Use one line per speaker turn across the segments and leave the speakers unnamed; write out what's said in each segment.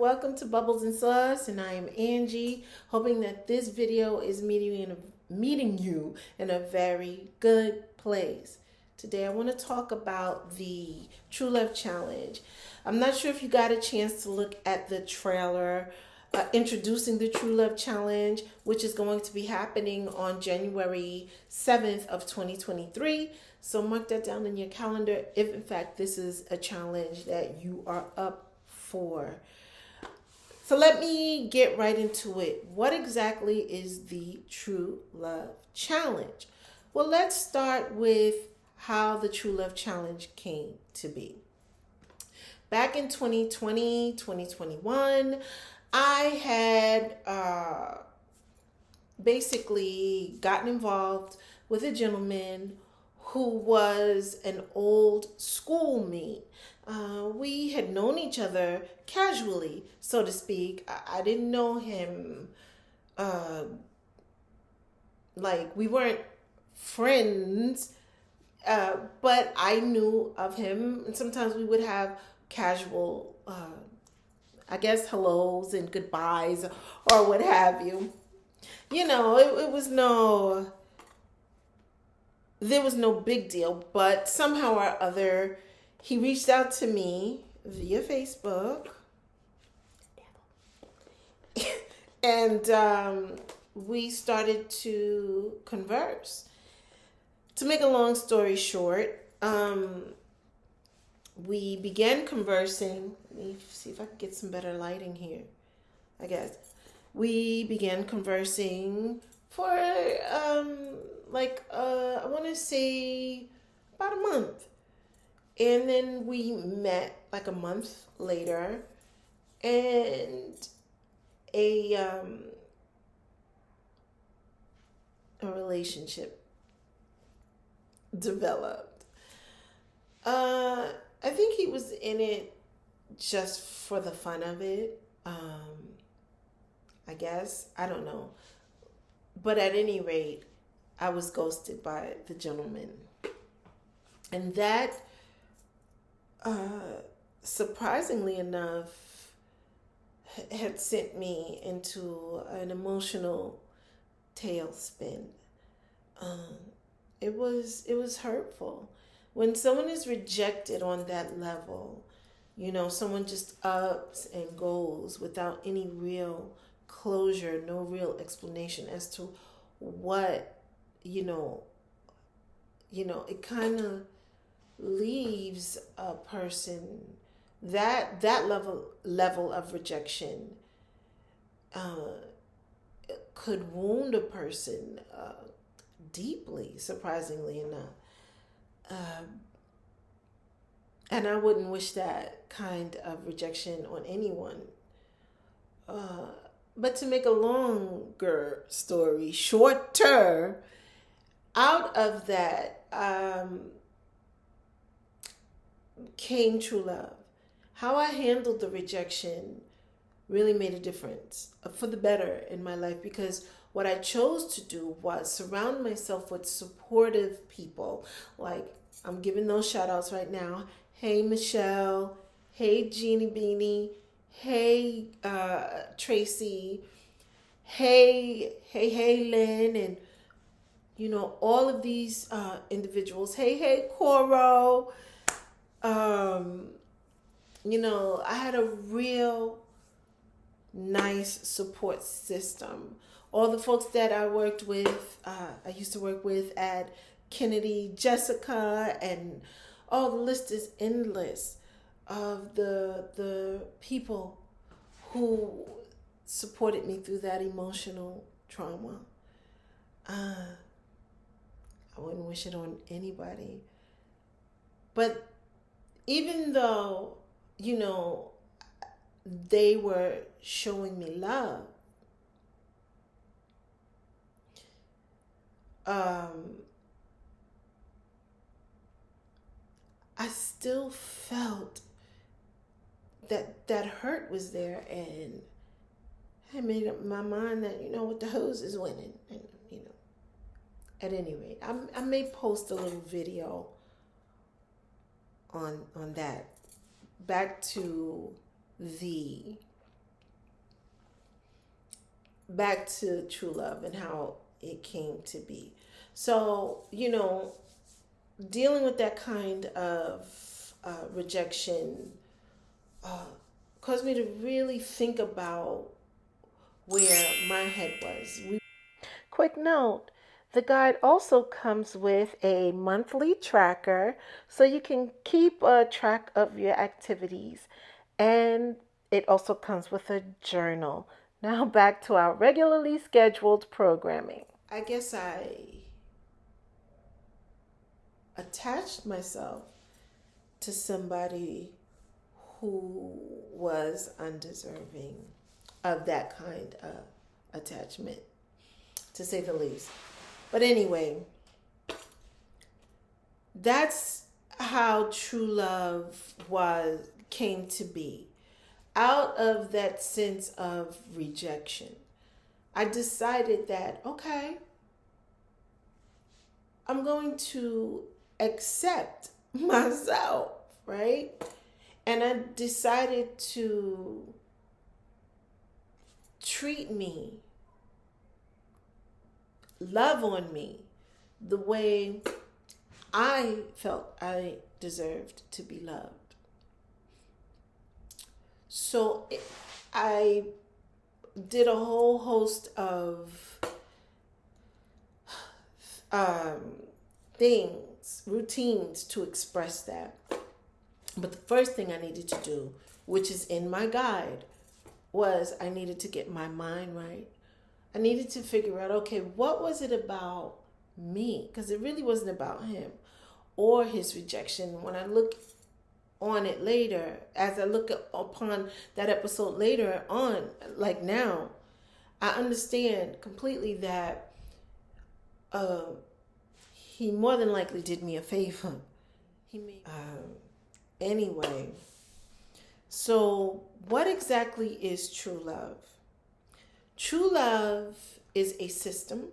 welcome to Bubbles and Sauce, and I am Angie, hoping that this video is meeting you in a very good place. Today I want to talk about the Tru Luv Challenge. I'm not sure if you got a chance to look at the trailer introducing the Tru Luv Challenge, which is going to be happening on January 7th of 2023. So mark that down in your calendar if in fact this is a challenge that you are up for. So let me get right into it. What exactly is the Tru Luv Challenge? Well, let's start with how the Tru Luv Challenge came to be. Back in 2020, 2021, I had basically gotten involved with a gentleman who was an old schoolmate. We had known each other casually, so to speak. I didn't know him like we weren't friends, but I knew of him, and sometimes we would have casual, I guess, hellos and goodbyes or what have you. You know, it was there was no big deal, but somehow or other, he reached out to me via Facebook, and we started to converse. To make a long story short, we began conversing. Let me see if I can get some better lighting here, I guess. We began conversing for I want to say about a month. And then we met like a month later, and a relationship developed. I think he was in it just for the fun of it. I guess. I don't know. But at any rate, I was ghosted by the gentleman. And that, surprisingly enough, had sent me into an emotional tailspin. It was hurtful. When someone is rejected on that level, you know, someone just ups and goes without any real closure, no real explanation as to what, it kind of leaves a person that level of rejection could wound a person deeply, surprisingly enough. And I wouldn't wish that kind of rejection on anyone. But to make a longer story shorter, out of that came true love. How I handled the rejection really made a difference for the better in my life, because what I chose to do was surround myself with supportive people. Like, I'm giving those shout outs right now. Hey, Michelle. Hey, Jeannie Beanie. Hey, Tracy. Hey, Lynn. And, all of these individuals. Hey, Coro. I had a real nice support system. All the folks that I worked with, I used to work with at Kennedy, Jessica, and the list is endless of the people who supported me through that emotional trauma. I wouldn't wish it on anybody. But even though, they were showing me love, I still felt that hurt was there, and I made up my mind that, what the hose is winning. And, at any rate, I may post a little video on that. Back to the back to true love and how it came to be. So, you know, dealing with that kind of rejection caused me to really think about where my head was. Quick note, the guide also comes with a monthly tracker so you can keep a track of your activities. And it also comes with a journal. Now back to our regularly scheduled programming. I guess I attached myself to somebody who was undeserving of that kind of attachment, to say the least. But anyway, that's how true love came to be. Out of that sense of rejection, I decided that, okay, I'm going to accept myself, right? And I decided to treat me, love on me the way I felt I deserved to be loved. So I did a whole host of things, routines to express that. But the first thing I needed to do, which is in my guide, was I needed to get my mind right. I needed to figure out, okay, what was it about me? Because it really wasn't about him or his rejection. When I look on it later, as I look upon that episode later on, like now, I understand completely that he more than likely did me a favor. He made anyway. So what exactly is true love? True love is a system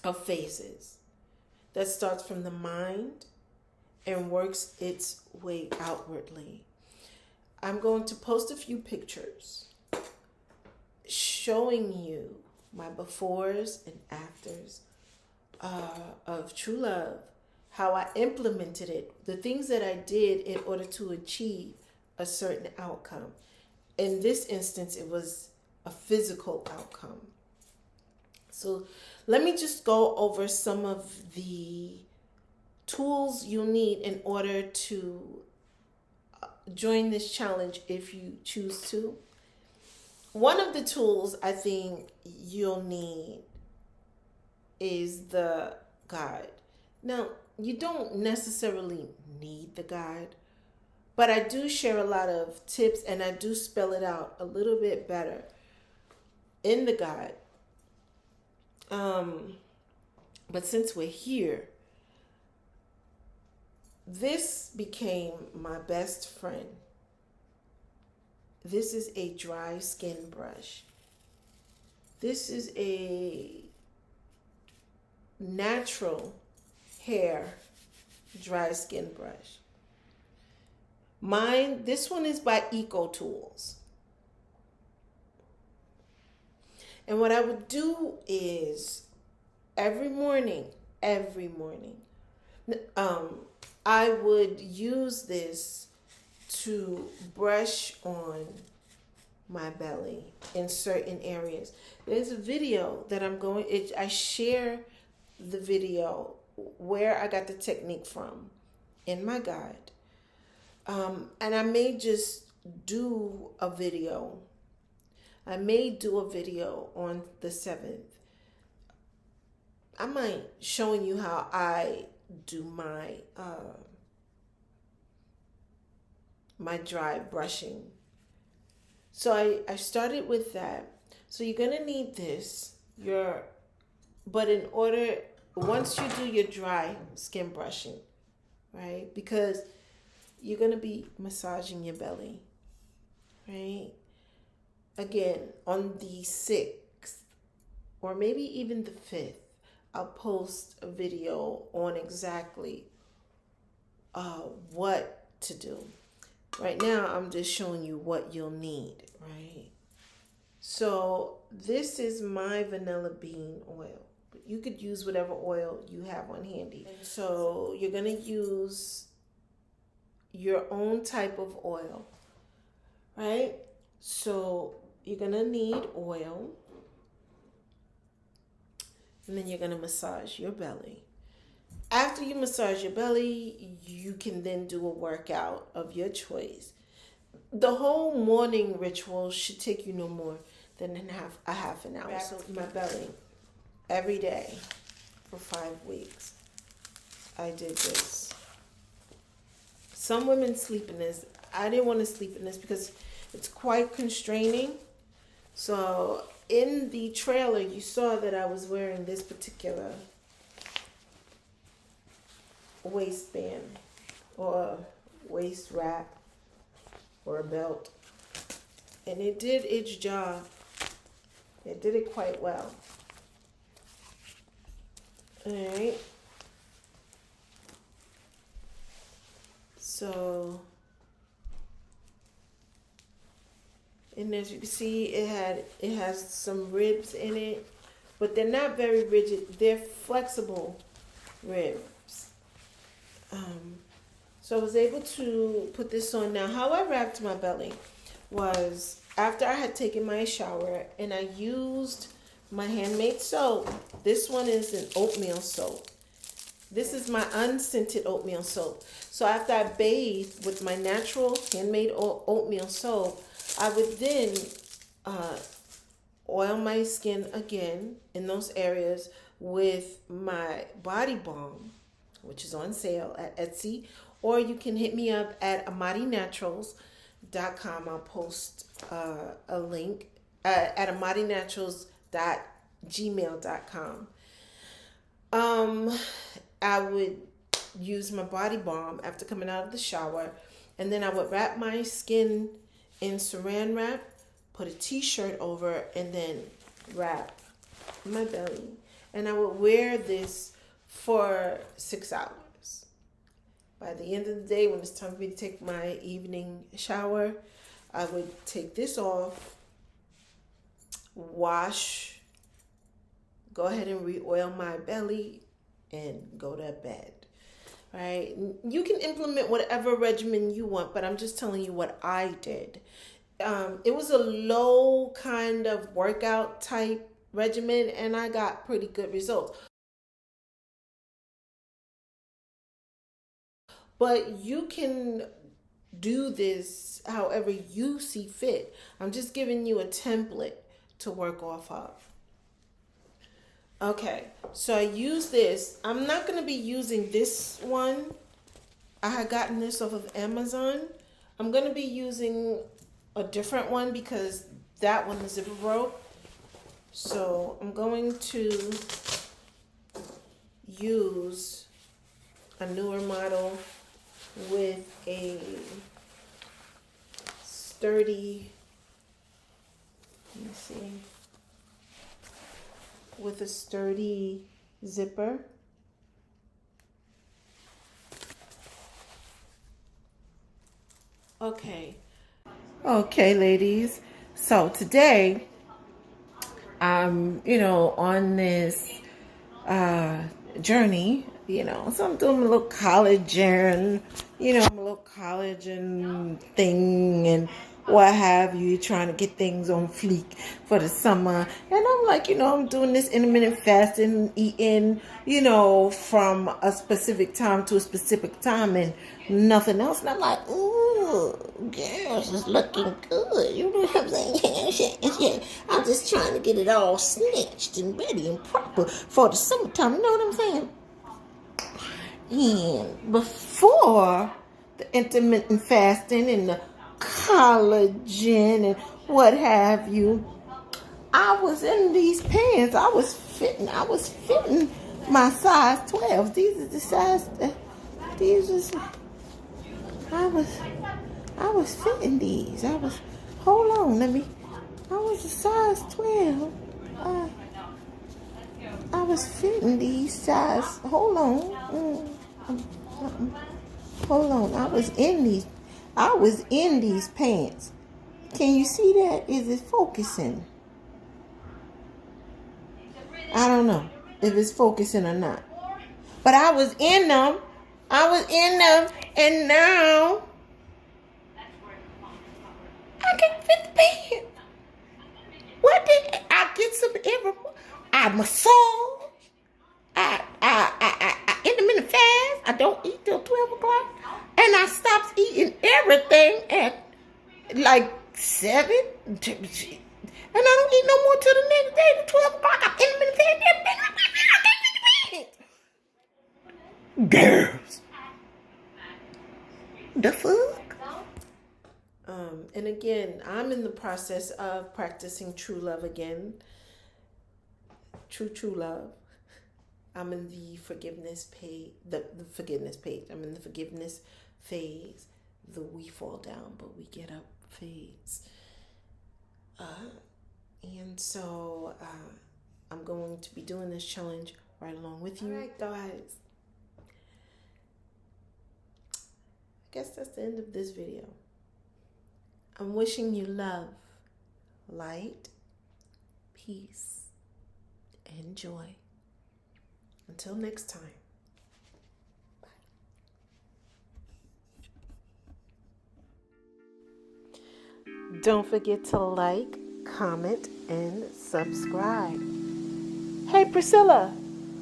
of phases that starts from the mind and works its way outwardly. I'm going to post a few pictures showing you my befores and afters of true love, how I implemented it, the things that I did in order to achieve a certain outcome. In this instance, it was a physical outcome. So let me just go over some of the tools you'll need in order to join this challenge if you choose to. One of the tools I think you'll need is the guide. Now, you don't necessarily need the guide, but I do share a lot of tips and I do spell it out a little bit better in the guide. But since we're here, this became my best friend. This is a dry skin brush. This is a natural hair dry skin brush. This one is by Eco Tools. And what I would do is every morning, I would use this to brush on my belly in certain areas. There's a video that I share the video where I got the technique from in my guide. And I may just do a video. I may do a video on the 7th. I might showing you how I do my my dry brushing. So I started with that. So you're gonna need this. Once you do your dry skin brushing, right? Because you're gonna be massaging your belly, right? Again, on the 6th or maybe even the 5th, I'll post a video on exactly what to do. Right now, I'm just showing you what you'll need, right? So this is my vanilla bean oil. You could use whatever oil you have on handy. So you're going to use your own type of oil, right? So you're going to need oil. And then you're going to massage your belly. After you massage your belly, you can then do a workout of your choice. The whole morning ritual should take you no more than a half an hour. So my belly every day for 5 weeks. I did this. Some women sleep in this. I didn't want to sleep in this because it's quite constraining. So in the trailer, you saw that I was wearing this particular waistband or waist wrap or a belt, and it did its job. It did it quite well. All right. So, and as you can see, it has some ribs in it, but they're not very rigid. They're flexible ribs. So I was able to put this on. Now, how I wrapped my belly was after I had taken my shower and I used my handmade soap. This one is an oatmeal soap. This is my unscented oatmeal soap. So after I bathed with my natural handmade oatmeal soap, I would then oil my skin again in those areas with my body balm, which is on sale at Etsy, or you can hit me up at amadinaturals.com. I'll post a link at amadinaturals.gmail.com. I would use my body balm after coming out of the shower, and then I would wrap my skin in saran wrap, put a t-shirt over, and then wrap my belly. And I would wear this for 6 hours. By the end of the day, when it's time for me to take my evening shower, I would take this off, wash, go ahead and re-oil my belly, and go to bed. Right? You can implement whatever regimen you want, but I'm just telling you what I did. It was a low kind of workout type regimen, and I got pretty good results. But you can do this however you see fit. I'm just giving you a template to work off of. Okay, so I use this. I'm not going to be using this one. I had gotten this off of Amazon. I'm going to be using a different one because that one is zipper broke. So I'm going to use a newer model with a sturdy, let me see, with a sturdy zipper. Okay, ladies. So today, I'm, on this journey, so I'm doing my little collagen, my little collagen thing and what have you, trying to get things on fleek for the summer. And I'm like, I'm doing this intermittent fasting, eating, from a specific time to a specific time and nothing else. And I'm like, ooh, girls is looking good. You know what I'm saying? Yeah. I'm just trying to get it all snatched and ready and proper for the summertime. You know what I'm saying? And before the intermittent fasting and the collagen and what have you, I was in these pants. I was fitting my size 12. These are the size. I was fitting these. I was a size 12. I was fitting these size. Hold on. Hold on. I was in these pants. Can you see that? Is it focusing? I don't know if it's focusing or not. But I was in them. And now I can fit the bed. What did I get some every? I massage. I intermittent fast. I don't eat till 12 o'clock, and I stopped eating everything at like 7. And I don't eat no more till the next day at 12 o'clock. I'm intermittent fast. Girls, the fuck. And again, I'm in the process of practicing true love again. True love. I'm in the forgiveness page. The forgiveness page. I'm in the forgiveness phase. The we fall down, but we get up phase. And so I'm going to be doing this challenge right along with you. All right, guys. I guess that's the end of this video. I'm wishing you love, light, peace, and joy. Until next time. Bye. Don't forget to like, comment, and subscribe. Hey Priscilla,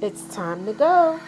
it's time to go.